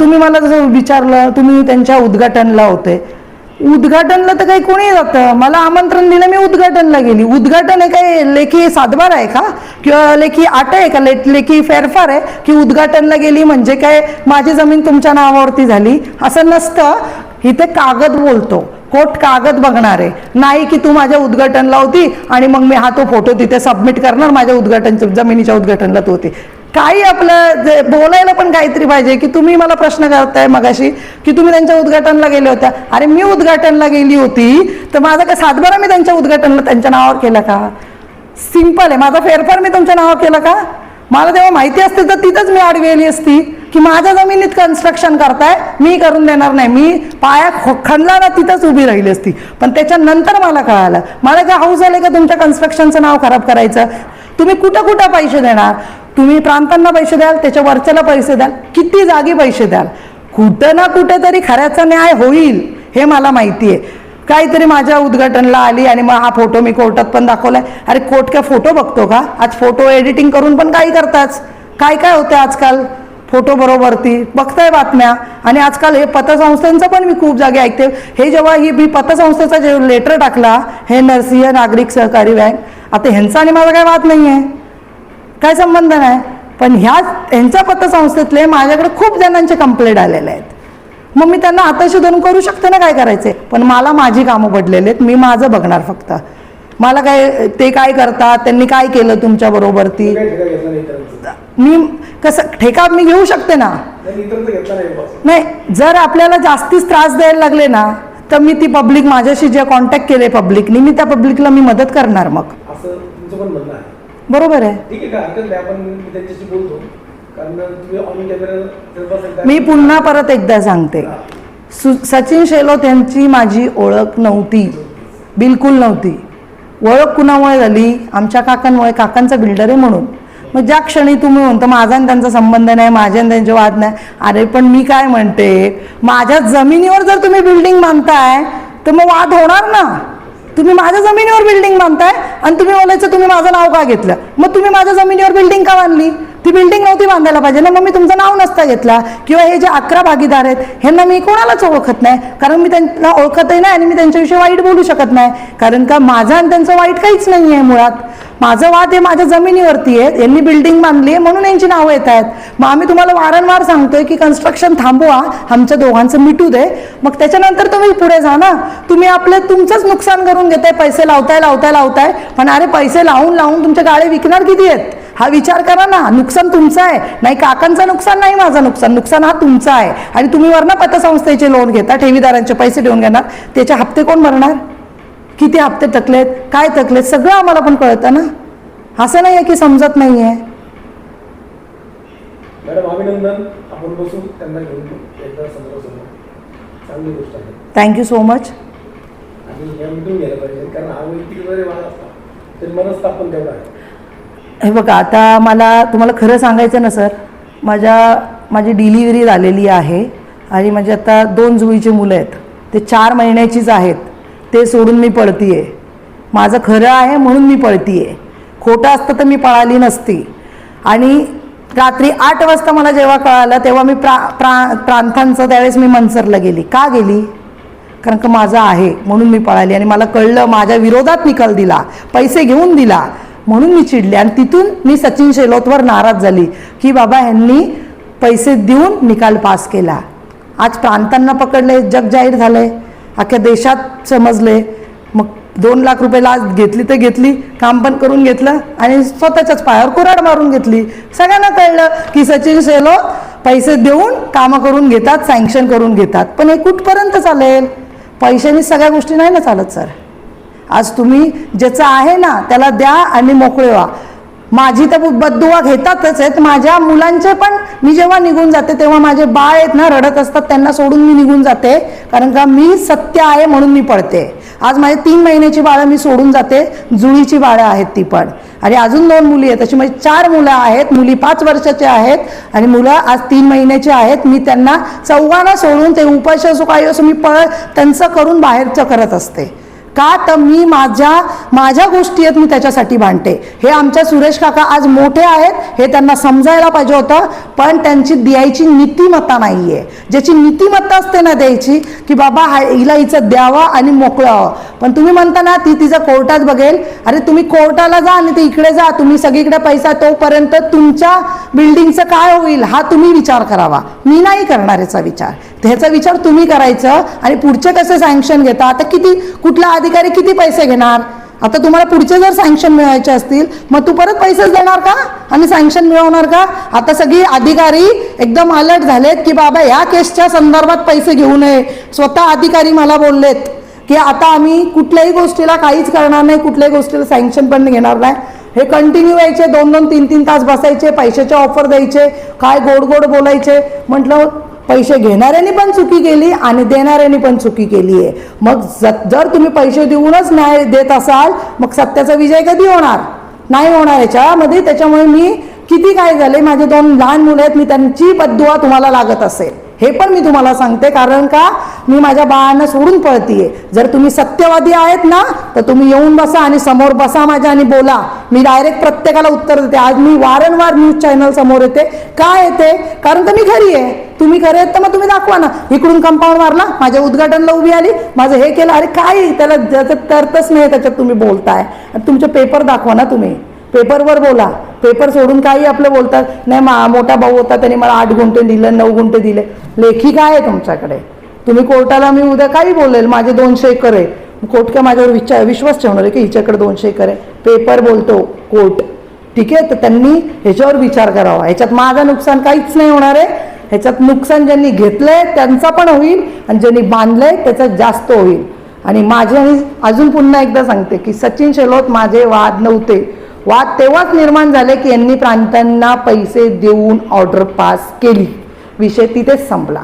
तुम्ही मला जसं विचारलं, तुम्ही त्यांच्या उद्घाटनला होते. उद्घाटनला तर काही कोणी जातं, मला आमंत्रण दिलं, मी उद्घाटनला गेली. उद्घाटन आहे काय लेखी सातबार आहे का, किंवा लेखी आट आहे का, लेखी फेरफार आहे की उद्घाटनला गेली म्हणजे काय माझी जमीन तुमच्या नावावरती झाली? असं नसतं. इथे कागद बोलतो, कोर्ट कागद बघणार आहे, नाही की तू माझ्या उद्घाटनला होती आणि मग मी तो फोटो तिथे सबमिट करणार, माझ्या जमिनीच्या उद्घाटनला तू होती. काही आपलं बोलायला पण काहीतरी पाहिजे. की तुम्ही मला प्रश्न करताय मगाशी की तुम्ही त्यांच्या उद्घाटनला गेल्या होत्या. अरे मी उद्घाटनला गेली होती तर माझा काय सातबारा मी त्यांच्या उद्घाटनला त्यांच्या नावावर केला का? सिंपल आहे. माझा फेरफार मी तुमच्या नावावर केला का? मला तेव्हा माहिती असते तर तिथंच मी आडवी आली असती की माझ्या जमिनीत कन्स्ट्रक्शन करताय, मी करून देणार नाही, मी पाया खणला ना तिथंच उभी राहिली असती. पण त्याच्यानंतर मला कळालं, मला काय हाऊस झाले का तुमच्या कन्स्ट्रक्शनचं नाव खराब करायचं? तुम्ही कुठं कुठं पैसे देणार? तुम्ही प्रांतांना पैसे द्याल, त्याच्या वरच्याला पैसे द्याल, किती जागी पैसे द्याल, कुठं ना कुठं तरी खऱ्याचा न्याय होईल हे मला माहिती आहे. काहीतरी माझ्या उद्घाटनला आली आणि मग हा फोटो मी कोर्टात पण दाखवलाय. अरे कोर्ट काय फोटो बघतो का? आज फोटो एडिटिंग करून पण काही करताच. काय काय होतं आजकाल फोटो बरोबरती बघताय बातम्या. आणि आजकाल हे पतसंस्थांचं पण मी खूप जागे ऐकते. हे जेव्हा मी पतसंस्थेचा जे लेटर टाकला, हे नरसिंह नागरिक सहकारी बँक, आता ह्यांचा आणि माझा काय वाद नाही आहे, काय संबंध नाही. पण ह्यांच्या पतसंस्थेतले माझ्याकडे खूप जणांचे कंप्लेंट आलेले आहेत. मग मी त्यांना हाताशी धरून करू शकते ना काय करायचे, पण मला माझी कामं पडलेले आहेत, मी माझं बघणार फक्त. मला काय ते काय करतात, त्यांनी काय केलं तुमच्या बरोबर, ती मी कसं ठेका मी घेऊ शकते ना. नाही, जर आपल्याला जास्तीच त्रास द्यायला लागले ना तर मी ती पब्लिक, माझ्याशी जे कॉन्टॅक्ट केले पब्लिकनी, मी त्या पब्लिकला मी मदत करणार. मग बरोबर आहे. मी पुन्हा परत एकदा सांगते, सचिन शेलोत यांची माझी ओळख नव्हती, बिलकुल नव्हती. ओळख कुणामुळे झाली? आमच्या काकांमुळे. काकांचा बिल्डर आहे म्हणून. मग ज्या क्षणी तुम्ही म्हणता माझा आणि त्यांचा संबंध नाही, माझ्या आणि त्यांचे वाद नाही, अरे पण मी काय म्हणते, माझ्या जमिनीवर जर तुम्ही बिल्डिंग बांधताय तर मग वाद होणार ना. तुम्ही माझ्या जमिनीवर बिल्डिंग बांधताय आणि तुम्ही बोलायचं तुम्ही माझं नाव का घेतलं? मग तुम्ही माझ्या जमिनीवर बिल्डिंग का बांधली? ती बिल्डिंग नव्हती बांधायला पाहिजे ना. मग मी तुमचं नाव नसता घेतला. किंवा हे जे 11 भागीदार आहेत ह्यांना मी कोणालाच ओळखत नाही, कारण मी त्यांना ओळखतही नाही आणि मी त्यांच्याविषयी वाईट बोलू शकत नाही, कारण का माझं आणि त्यांचं वाईट काहीच नाही आहे मुळात. माझं वाद हे माझ्या जमिनीवरती आहे. यांनी बिल्डिंग बांधली आहे म्हणून यांची नावं येत आहेत. मग आम्ही तुम्हाला वारंवार सांगतोय की कन्स्ट्रक्शन थांबवा, आमच्या दोघांचं मिटू दे, मग त्याच्यानंतर तुम्ही पुढे जा ना. तुम्ही तुमचंच नुकसान करून घेताय, पैसे लावताय. पण अरे पैसे लावून तुमचे गाळे विकणार किती आहेत हा विचार करा ना. नुकसान तुमचं आहे, नाही काकांचं नुकसान, नाही माझं नुकसान हा तुमचा आहे. आणि तुम्ही वरना पतसंस्थेचे लोन घेता, ठेवीदारांचे पैसे देऊन घेणार, त्याचे हप्ते कोण भरणार? किती हप्ते थकलेत, काय थकलेत, सगळं आम्हाला पण कळतं ना. असं नाही आहे की समजत नाही आहे. मॅडम अभिनंदन, आपण बसून त्यांना घेऊन एकदा समोरासमोर चांगली गोष्ट आहे. Thank you so much. आणि या मिटून घ्यायला पाहिजे, कारण हा वैयक्तिक जरी वाद असता तरी मनस्तापन तेवढं आहे. हे बघा, आता मला तुम्हाला खरं सांगायचं ना सर, माझी डिलिव्हरी झालेली आहे आणि माझी आता 2 जुळीची मुलं आहेत. ते 4 महिन्याचीच आहेत. ते सोडून मी पळतीये. माझं खरं आहे म्हणून मी पळतीये. खोटं असतं तर मी पळाली नसती. आणि रात्री 8 वाजता मला जेव्हा कळालं तेव्हा मी प्रांतांचं त्यावेळेस मी मनसरला गेली. का गेली? कारण का माझं आहे म्हणून मी पळाली. आणि मला कळलं, माझ्या विरोधात निकाल दिला, पैसे घेऊन दिला, म्हणून मी चिडले. आणि तिथून मी सचिन शेलोतवर नाराज झाली की बाबा ह्यांनी पैसे देऊन निकाल पास केला. आज प्रांतांना पकडले, जग जाहीर झालंय, अख्ख्या देशात समजले. मग 2 लाख रुपये लाच घेतली तर घेतली, काम पण करून घेतलं आणि स्वतःच्याच पायावर कुऱ्हाड मारून घेतली. सगळ्यांना कळलं की सचिन शेलोत पैसे देऊन कामं करून घेतात, सँक्शन करून घेतात. पण हे कुठपर्यंत चालेल? पैशांनी सगळ्या गोष्टी नाही ना चालत सर. आज तुम्ही ज्याचं आहे ना त्याला द्या आणि मोकळे व्हा. माझी तर बद्दुआ घेतातच आहेत. माझ्या मुलांचे पण मी जेव्हा निघून जाते तेव्हा माझे बाळ आहेत ना, रडत असतात, त्यांना सोडून मी निघून जाते, कारण का मी सत्य आहे म्हणून मी पळते. आज माझे 3 महिन्याची बाळं मी सोडून जाते, जुळीची बाळं आहेत ती पण, आणि अजून 2 मुली आहेत, अशी माझी 4 मुलं आहेत. मुली 5 वर्षाच्या आहेत आणि मुलं आज 3 महिन्याची आहेत. मी त्यांना चौघांना सोडून, ते उपाशी असो काही असो, मी त्यांचं करून बाहेरचं करत असते. का तर मी माझ्या गोष्टी आहेत, मी त्याच्यासाठी भांडते. हे आमच्या सुरेश काका आज मोठे आहेत, हे त्यांना समजायला पाहिजे होतं, पण त्यांची द्यायची नीतिमत्ता नाही आहे. ज्याची नीतिमत्ता असते ना द्यायची, की बाबा हिला हिचं द्यावं आणि मोकळं व्हावं. पण तुम्ही म्हणता ना ती तिचं कोर्टात बघेल, अरे तुम्ही कोर्टाला जा आणि ते इकडे जा, तुम्ही सगळीकडे पैसा, तोपर्यंत तुमच्या बिल्डिंगचं काय होईल हा तुम्ही विचार करावा. मी नाही करणार याचा विचार, ह्याचा विचार तुम्ही करायचं. आणि पुढचे कसे सँक्शन घेता, आता कुठला अधिकारी किती पैसे घेणार, आता तुम्हाला पुढचे जर सँक्शन मिळवायचे असतील मग तू परत पैसेच देणार का आणि सँक्शन मिळवणार का. आता सगळी अधिकारी एकदम अलर्ट झालेत की बाबा ह्या केसच्या संदर्भात पैसे घेऊ नये. स्वतः अधिकारी मला बोललेत की आता आम्ही कुठल्याही गोष्टीला काहीच करणार नाही, कुठल्याही गोष्टीला सँक्शन पण घेणार नाही. हे कंटिन्यू यायचे, 2-2, 3-3 तास बसायचे, पैशाचे ऑफर द्यायचे, काय गोड गोड बोलायचे. म्हटलं पैसे घेणाऱ्यांनी पण चुकी केली आणि देणाऱ्यांनी पण चुकी केली आहे. मग जर तुम्ही पैसे देऊनच न्याय देत असाल मग सत्याचा विजय कधी होणार, नाही होणार याच्यामध्ये. त्याच्यामुळे मी किती काय झाले, माझे 2 लहान मुलं आहेत, मी त्यांची बद्दुआ तुम्हाला लागत असेल हे पण मी तुम्हाला सांगते. कारण का मी माझ्या बाळांना सोडून पळतीये. जर तुम्ही सत्यवादी आहेत ना तर तुम्ही येऊन बसा आणि समोर बसा माझ्या आणि बोला. मी डायरेक्ट प्रत्येकाला उत्तर देते. आज मी वारंवार न्यूज चॅनल समोर येते. काय येते, कारण का मी घरी आहे. तुम्ही खरे आहेत तर मग तुम्ही दाखवा ना. इकडून कंपाऊंड मारला, माझ्या उद्घाटनला उभी आली, माझं हे केलं, अरे काय त्याला ज्याच्यात तर्कच नाही त्याच्यात तुम्ही बोलताय. तुमचे पेपर दाखवा ना, तुम्ही पेपरवर बोला. पेपर सोडून काही आपलं बोलतात नाही. मोठा भाऊ होता त्याने मला 8 गुंठे दिले, 9 गुंठे दिले. लेखी काय आहे तुमच्याकडे. तुम्ही कोर्टाला मी उद्या काही बोलेल, माझे 200 एकर आहे, कोर्ट का माझ्यावर विश्वास ठेवणार आहे की हिच्याकडे 200 एकर आहे. पेपर बोलतो कोर्ट, ठीक आहे. तर त्यांनी ह्याच्यावर विचार करावा. ह्याच्यात माझं नुकसान काहीच नाही होणार आहे. ह्याच्यात नुकसान ज्यांनी घेतलंय त्यांचा पण होईल आणि ज्यांनी बांधलंय त्याचं जास्त होईल. आणि माझे, आणि अजून पुन्हा एकदा सांगते की सचिन शेलोत माझे वाद नव्हते. वाद तेव्हाच निर्माण झाले की यांनी प्रांतांना पैसे देऊन ऑर्डर पास केली, विषय तिथेच संपला.